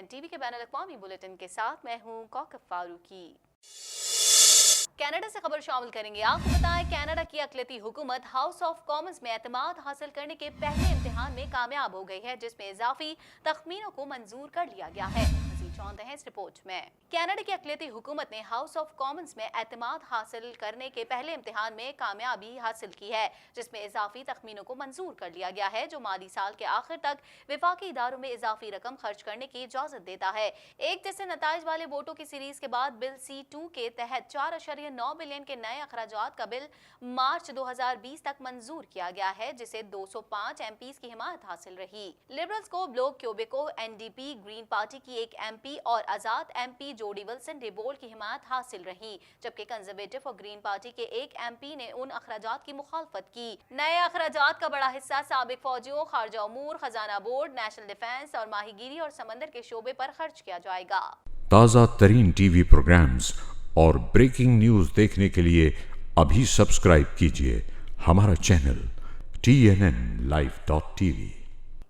T V کے بین الاقوامی bulletin کے ساتھ میں ہوں کوکب فاروقی۔ کینیڈا سے خبر شامل کریں گے۔ آپ کو بتائیں کینیڈا کی اقلیتی حکومت ہاؤس آف کامنز میں اعتماد حاصل کرنے کے پہلے امتحان میں کامیاب ہو گئی ہے، جس میں اضافی تخمینوں کو منظور کر لیا گیا ہے۔ چاہتے ہیں اس رپورٹ میں کینیڈا کی اقلیتی حکومت نے ہاؤس آف کامنز میں اعتماد حاصل کرنے کے پہلے امتحان میں کامیابی حاصل کی ہے، جس میں اضافی تخمینوں کو منظور کر لیا گیا ہے، جو مالی سال کے آخر تک وفاقی اداروں میں اضافی رقم خرچ کرنے کی اجازت دیتا ہے۔ ایک جیسے نتائج والے ووٹوں کی سیریز کے بعد بل C2 کے تحت 4.9 بلین کے نئے اخراجات کا بل مارچ 2020 تک منظور کیا گیا ہے، جسے 205 ایم پیز کی حمایت حاصل رہی۔ لبرلز کو بلوک کیوبیکو NDP گرین پارٹی کی ایک ایم پی اور آزاد ایم پی جوڈی ولسن ریبولٹ کی حمایت حاصل رہی، جبکہ کنزرویٹو اور گرین پارٹی کے ایک ایم پی نے ان اخراجات کی مخالفت کی۔ نئے اخراجات کا بڑا حصہ سابق فوجیوں، خارجہ امور، خزانہ بورڈ، نیشنل ڈیفنس اور ماہی گیری اور سمندر کے شعبے پر خرچ کیا جائے گا۔ تازہ ترین ٹی وی پروگرامز اور بریکنگ نیوز دیکھنے کے لیے ابھی سبسکرائب کیجیے ہمارا چینل TNNLive.tv۔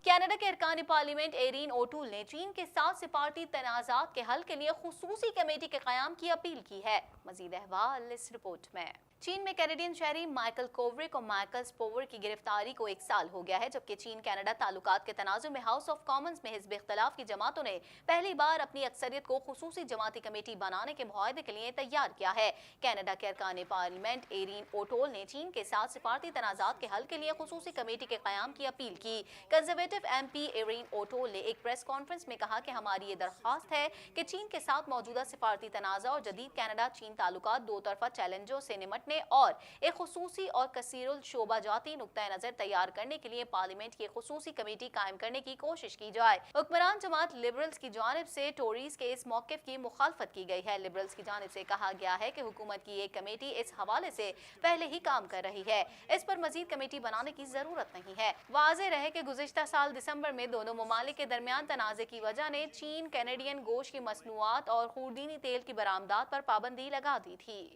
کینیڈا کے ارکان پارلیمنٹ ایرین اوٹول نے چین کے ساتھ سفارتی تنازعات کے حل کے لیے خصوصی کمیٹی کے قیام کی اپیل کی ہے۔ مزید احوال اس رپورٹ میں۔ چین میں کینیڈین شہری مائیکل کوورک اور مائیکل سپوور کی گرفتاری کو 1 سال ہو گیا ہے، جبکہ چین کینیڈا تعلقات کے تنازع میں ہاؤس آف کامنز میں حزب اختلاف کی جماعتوں نے پہلی بار اپنی اکثریت کو خصوصی جماعتی کمیٹی بنانے کے معاہدے کے لیے تیار کیا ہے۔ کینیڈا کے ارکان پارلیمنٹ ایرین اوٹول نے چین کے ساتھ سفارتی تنازعات کے حل کے لیے خصوصی کمیٹی کے قیام کی اپیل کی۔ کنزرویٹو ایم پی ایرین اوٹول نے ایک پریس کانفرنس میں کہا کہ ہماری یہ درخواست ہے کہ چین کے ساتھ موجودہ سفارتی تنازع اور جدید کینیڈا چین تعلقات دو طرفہ چیلنجوں سے نمٹنے اور ایک خصوصی اور کثیر الشعبہ جاتی نقطہ نظر تیار کرنے کے لیے پارلیمنٹ کی خصوصی کمیٹی قائم کرنے کی کوشش کی جائے۔ حکمران جماعت لبرلز کی جانب سے ٹوریز کے اس موقف کی مخالفت کی گئی ہے۔ لبرلز کی جانب سے کہا گیا ہے کہ حکومت کی ایک کمیٹی اس حوالے سے پہلے ہی کام کر رہی ہے، اس پر مزید کمیٹی بنانے کی ضرورت نہیں ہے۔ واضح رہے کہ گزشتہ سال دسمبر میں دونوں ممالک کے درمیان تنازع کی وجہ نے چین کینیڈین گوشت کی مصنوعات اور خوردنی تیل کی برآمدات پر پابندی لگا دی تھی۔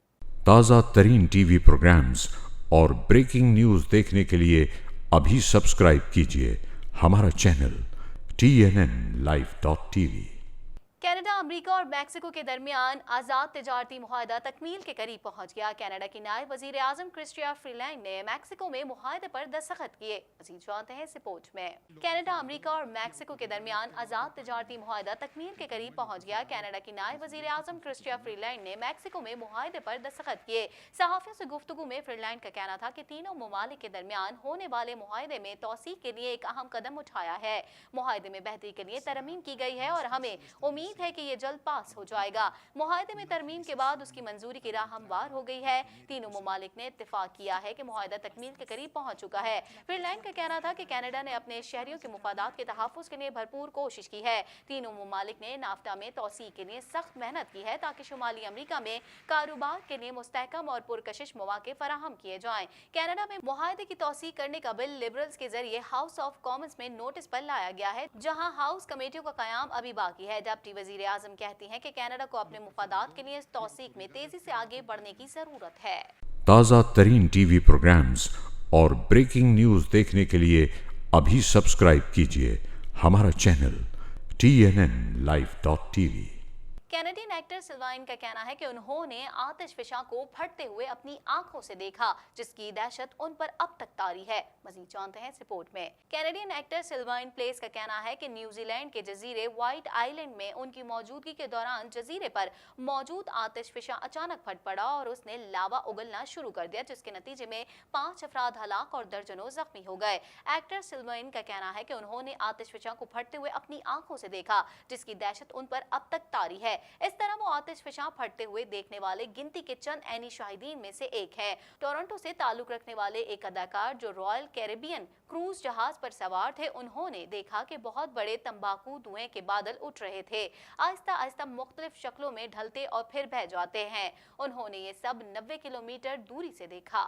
تازہ ترین ٹی وی پروگرامز اور بریکنگ نیوز دیکھنے کے لیے ابھی سبسکرائب کیجیے ہمارا چینل TNNLive.tv۔ کینیڈا، امریکہ اور میکسیکو کے درمیان آزاد تجارتی معاہدہ تکمیل کے قریب پہنچ گیا۔ کینیڈا کی نائب وزیر اعظم کرسٹیا فریلینڈ نے میکسیکو میں معاہدے پر دستخط کیے۔ مزید جانتے ہیں اس رپورٹ میں۔ کینیڈا، امریکہ اور میکسیکو کے درمیان آزاد تجارتی معاہدہ تکمیل کے قریب پہنچ گیا۔ کینیڈا کی نائب وزیر اعظم کرسٹیا فریلینڈ نے میکسیکو میں معاہدے پر دستخط کیے۔ صحافیوں سے گفتگو میں فریلینڈ کا کہنا تھا کہ تینوں ممالک کے درمیان ہونے والے معاہدے میں توثیق کے لیے ایک اہم قدم اٹھایا ہے۔ معاہدے میں بہتری کے لیے ترمیم کی گئی ہے اور ہمیں امید ہے کہ یہ جلد پاس ہو جائے گا۔ معاہدے میں ترمیم کے بعد اس کی منظوری کی راہ ہموار ہو گئی ہے۔ تینوں ممالک نے اتفاق کیا ہے کہ معاہدہ تکمیل کے قریب پہنچ چکا ہے۔ فنلینڈ کا کہنا تھا کہ کینیڈا نے اپنے شہریوں کے مفادات کے تحفظ کے لیے بھرپور کوشش کی ہے۔ تینوں ممالک نے نافٹا میں توسیع کے لیے سخت محنت کی ہے تاکہ شمالی امریکہ میں کاروبار کے لیے مستحکم اور پرکشش مواقع فراہم کیے جائیں۔ کینیڈا میں معاہدے کی توسیع کرنے کا بل لبرلز کے ذریعے ہاؤس آف کامنز میں نوٹس پر لایا گیا ہے، جہاں ہاؤس کمیٹیوں کا قیام ابھی باقی ہے۔ ڈپٹی وزیر اعظم کہتی ہیں کہ کینیڈا کو اپنے مفادات کے لیے اس توثیق میں تیزی سے آگے بڑھنے کی ضرورت ہے۔ تازہ ترین ٹی وی پروگرامز اور بریکنگ نیوز دیکھنے کے لیے ابھی سبسکرائب کیجیے ہمارا چینل TNNLive.tv۔ کینیڈین ایکٹر سلوائن کا کہنا ہے کہ انہوں نے آتش فشاں کو پھٹتے ہوئے اپنی آنکھوں سے دیکھا، جس کی دہشت ان پر اب تک طاری ہے۔ مزید جانتے ہیں اس رپورٹ میں۔ کینیڈین ایکٹر سلوائن پلیس کا کہنا ہے کہ نیوزی لینڈ کے جزیرے وائٹ آئی لینڈ میں ان کی موجودگی کے دوران جزیرے پر موجود آتش فشاں اچانک پھٹ پڑا اور اس نے لاوا اگلنا شروع کر دیا، جس کے نتیجے میں 5 افراد ہلاک اور درجنوں زخمی ہو گئے۔ ایکٹر سلوائن کا کہنا ہے کہ انہوں نے آتش فشاں کو پھٹتے ہوئے اپنی آنکھوں سے دیکھا، جس کی دہشت ان پر اب تک طاری ہے۔ اس طرح وہ آتش فشاں پھٹتے ہوئے دیکھنے والے گنتی کے چند عینی شاہدین میں سے ایک ہے۔ ٹورنٹو سے تعلق رکھنے والے ایک اداکار جو رائل کیریبین کروز جہاز پر سوار تھے، انہوں نے دیکھا کہ بہت بڑے تمباکو دھوئیں کے بادل اٹھ رہے تھے، آہستہ آہستہ مختلف شکلوں میں ڈھلتے اور پھر بہہ جاتے ہیں۔ انہوں نے یہ سب 90 کلومیٹر دوری سے دیکھا۔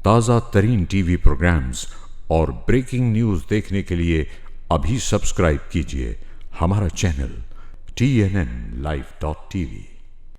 تازہ ترین ٹی وی پروگرامز اور بریکنگ نیوز دیکھنے کے لیے ابھی سبسکرائب کیجیے ہمارا چینل TNNLive.tv۔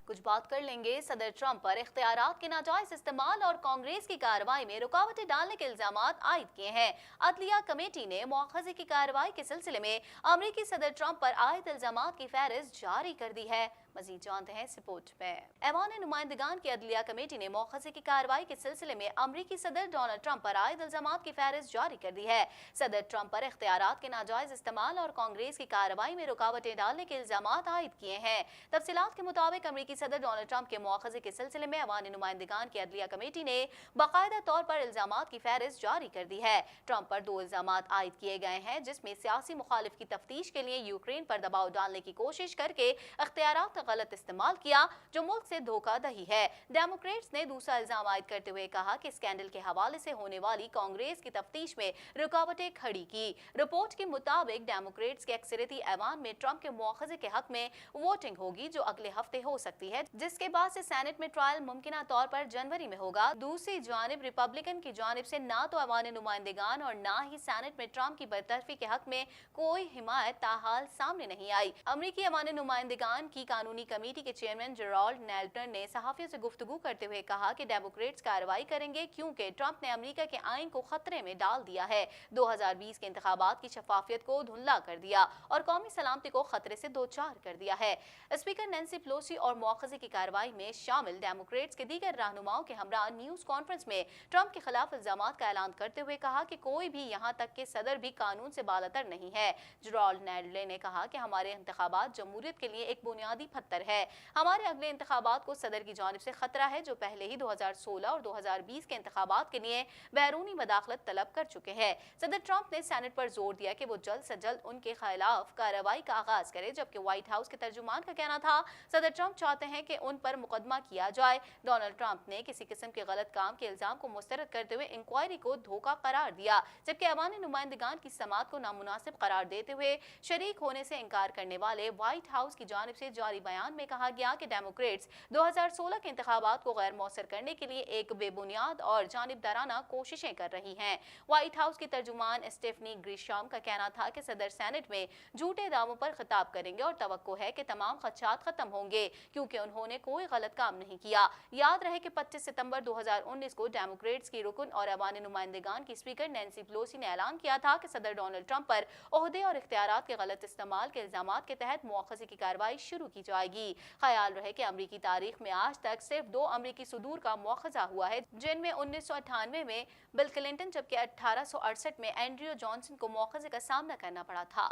کچھ کچھ بات کر لیں گے صدر ٹرمپ پر اختیارات کے ناجائز استعمال اور کانگریس کی کارروائی میں رکاوٹیں ڈالنے کے الزامات عائد کیے ہیں۔ عدلیہ کمیٹی نے مواخذے کی کارروائی کے سلسلے میں امریکی صدر ٹرمپ پر عائد الزامات کی فہرست جاری کر دی ہے۔ مزید جانتے ہیں اس رپورٹ میں۔ ایوان نمائندگان کی عدلیہ کمیٹی نے مواخذے کی کارروائی کے سلسلے میں امریکی صدر ڈونلڈ ٹرمپ پر عائد الزامات کی فہرست جاری کر دی ہے۔ صدر ٹرمپ پر اختیارات کے ناجائز استعمال اور کانگریس کی کارروائی میں رکاوٹیں ڈالنے کے الزامات عائد کیے ہیں۔ تفصیلات کے مطابق امریکی صدر ڈونلڈ ٹرمپ کے مواخذے کے سلسلے میں ایوان نمائندگان کی عدلیہ کمیٹی نے باقاعدہ طور پر الزامات کی فہرست جاری کر دی ہے۔ ٹرمپ پر 2 الزامات عائد کیے گئے ہیں، جس میں سیاسی مخالف کی تفتیش کے لیے یوکرین پر دباؤ ڈالنے کی کوشش کر کے اختیارات کا غلط استعمال کیا، جو ملک سے دھوکہ دہی ہے۔ ڈیموکریٹس نے دوسرا الزام عائد کرتے ہوئے کہا کہ اسکینڈل کے حوالے سے ہونے والی کانگریس کی تفتیش میں رکاوٹیں کھڑی کی۔ رپورٹ کے مطابق ڈیموکریٹس کے اکثریتی ایوان میں ٹرمپ کے مواخذے کے حق میں ووٹنگ ہوگی، جو اگلے ہفتے ہو سکتی ہے، جس کے بعد سے سینٹ میں ٹرائل ممکنہ طور پر جنوری میں ہوگا۔ دوسری جانب ریپبلکن کی جانب سے نہ تو ایوان نمائندگان اور نہ ہی سینٹ میں ٹرمپ کی برطرفی کے حق میں کوئی حمایت تاحال سامنے نہیں آئی۔ امریکی ایوان نمائندگان کی قانونی کمیٹی کے چیئرمین جیرالڈ نیلٹن نے صحافیوں سے گفتگو کرتے ہوئے کہا کہ ڈیموکریٹس کارروائی کریں گے کیونکہ ٹرمپ نے امریکہ کے آئین کو خطرے میں ڈال دیا ہے، 2020 کے انتخابات کی شفافیت کو دھندلا کر دیا اور قومی سلامتی کو خطرے سے دوچار کر دیا ہے۔ اسپیکر نینسی پیلوسی اور مواخذے کی کارروائی میں شامل ڈیموکریٹس کے دیگر رہنماؤں کے ہمراہ نیوز کانفرنس میں ٹرمپ کے خلاف الزامات کا اعلان کرتے ہوئے کہا کہ کوئی بھی یہاں تک کہ صدر بھی قانون سے بالاتر نہیں ہے۔ جیرالڈ نیلٹن نے کہا کہ ہمارے انتخابات جمہوریت کے لیے ایک بنیادی پتھر ہے۔ ہمارے اگلے انتخابات کو صدر کی جانب سے خطرہ ہے، جو پہلے ہی 2016 اور 2020 کے انتخابات کے لیے بیرونی مداخلت طلب کر چکے ہیں۔ صدر ٹرمپ نے سینٹ پر زور دیا کہ وہ جلد سے جلد ان کے خلاف کارروائی کا آغاز کرے، جبکہ وائٹ ہاؤس کے ترجمان کا کہنا تھا صدر ٹرمپ چاہتے ہیں کہ ان پر مقدمہ کیا جائے۔ ڈونلڈ ٹرمپ نے کسی قسم کے غلط کام کے الزام کو مسترد کرتے ہوئے انکوائری کو دھوکہ قرار دیا، جبکہ ایوان نمائندگان کی سماعت کو نامناسب قرار دیتے ہوئے شریک ہونے سے انکار کرنے والے وائٹ ہاؤس کی جانب سے جاری بیان میں کہا گیا کہ ڈیموکریٹس 2016 کے انتخابات کو غیر مؤثر کرنے کے لیے ایک بے بنیاد اور جانبدارانہ کوششیں کر رہی ہیں۔ وائٹ ہاؤس کی ترجمان اسٹیفنی گریشام کا کہنا تھا کہ صدر سینٹ میں جھوٹے دعووں پر خطاب کریں گے اور توقع ہے کہ تمام خدشات ختم ہوں گے کیونکہ انہوں نے کوئی غلط کام نہیں کیا۔ یاد رہے کہ 25 ستمبر 2019 کو ڈیموکریٹس کی رکن اور ایوان نمائندگان کی اسپیکر نینسی پیلوسی نے اعلان کیا تھا کہ صدر ڈونلڈ ٹرمپ پر عہدے اور اختیارات کے غلط استعمال کے الزامات کے تحت مواخذے کی کارروائی شروع کی جائے گی۔ خیال رہے کہ امریکی تاریخ میں آج تک صرف 2 امریکی صدور کا مواخذہ ہوا ہے، جن میں 1998 میں بل کلنٹن جبکہ 1868 میں اینڈریو جانسن کو مواخذے کا سامنا کرنا پڑا تھا۔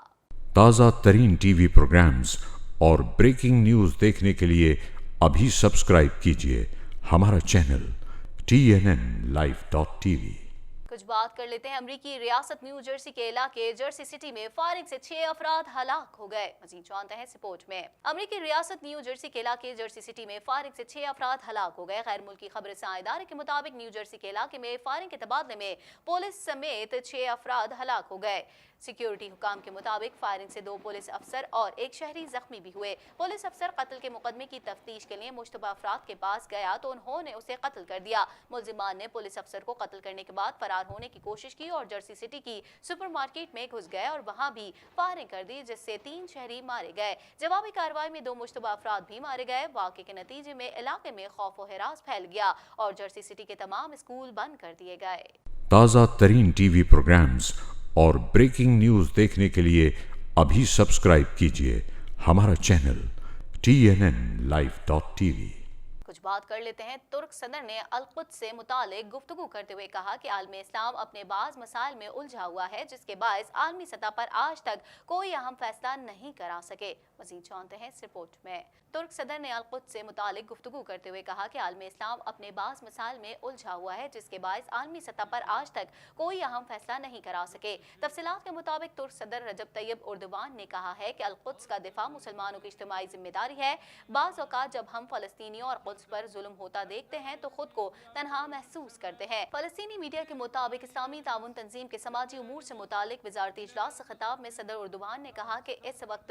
تازہ ترین ٹی وی پروگرامز اور بریکنگ نیوز دیکھنے کے لیے ابھی سبسکرائب کیجیے ہمارا چینل TNNLive.tv۔ کچھ بات کر لیتے ہیں امریکی ریاست نیو جرسی کے علاقے جرسی سٹی میں فائرنگ سے 6 افراد ہلاک ہو گئے۔ مزید جانتے ہیں اس رپورٹ میں۔ امریکی ریاست نیو جرسی کے علاقے جرسی سٹی میں فائرنگ سے 6 افراد ہلاک ہو گئے۔ غیر ملکی خبر رساں ادارے کے مطابق نیو جرسی کے علاقے میں فائرنگ کے تبادلے میں پولیس سمیت 6 افراد ہلاک ہو گئے۔ سیکیورٹی حکام کے مطابق فائرنگ سے 2 پولیس افسر اور 1 شہری زخمی بھی ہوئے۔ پولیس افسر قتل کے مقدمے کی تفتیش کے لیے مشتبہ افراد کے پاس گیا تو انہوں نے اسے قتل کر دیا۔ ملزمان نے پولیس افسر کو قتل کرنے کے بعد فرار ہونے کی کوشش کی اور جرسی سٹی کی سپر مارکیٹ میں گھس گئے اور وہاں بھی فائرنگ کر دی، جس سے 3 شہری مارے گئے۔ جوابی کارروائی میں 2 مشتبہ افراد بھی مارے گئے۔ واقعے کے نتیجے میں علاقے میں خوف و ہراس پھیل گیا اور جرسی سٹی کے تمام اسکول بند کر دیے گئے۔ تازہ ترین ٹی وی پروگرامز اور بریکنگ نیوز دیکھنے کے لیے ابھی سبسکرائب کیجیے ہمارا چینل TNNLive.tv۔ کچھ بات کر لیتے ہیں ترک صدر نے القدس سے متعلق گفتگو کرتے ہوئے کہا کہ عالم اسلام اپنے بعض مسائل میں الجھا ہوا ہے، جس کے باعث عالمی سطح پر آج تک کوئی اہم فیصلہ نہیں کرا سکے۔ مزید جانتے ہیں اس رپورٹ میں۔ ترک صدر نے القدس سے متعلق گفتگو کرتے ہوئے کہا کہ عالم اسلام اپنے بعض مسائل میں الجھا ہوا ہے، جس کے باعث عالمی سطح پر آج تک کوئی اہم فیصلہ نہیں کرا سکے۔ تفصیلات کے مطابق ترک صدر رجب طیب اردوان نے کہا ہے کہ القدس کا دفاع مسلمانوں کی اجتماعی ذمہ داری ہے۔ بعض اوقات جب ہم فلسطینیوں اور قدس پر ظلم ہوتا دیکھتے ہیں تو خود کو تنہا محسوس کرتے ہیں۔ فلسطینی میڈیا کے مطابق اسلامی تعاون تنظیم کے سماجی امور سے متعلق وزارتی اجلاس سے خطاب میں صدر اردوان نے کہا کہ اس وقت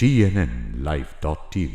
TNNlive.tv।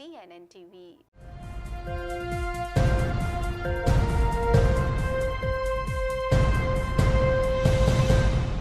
TNN TV।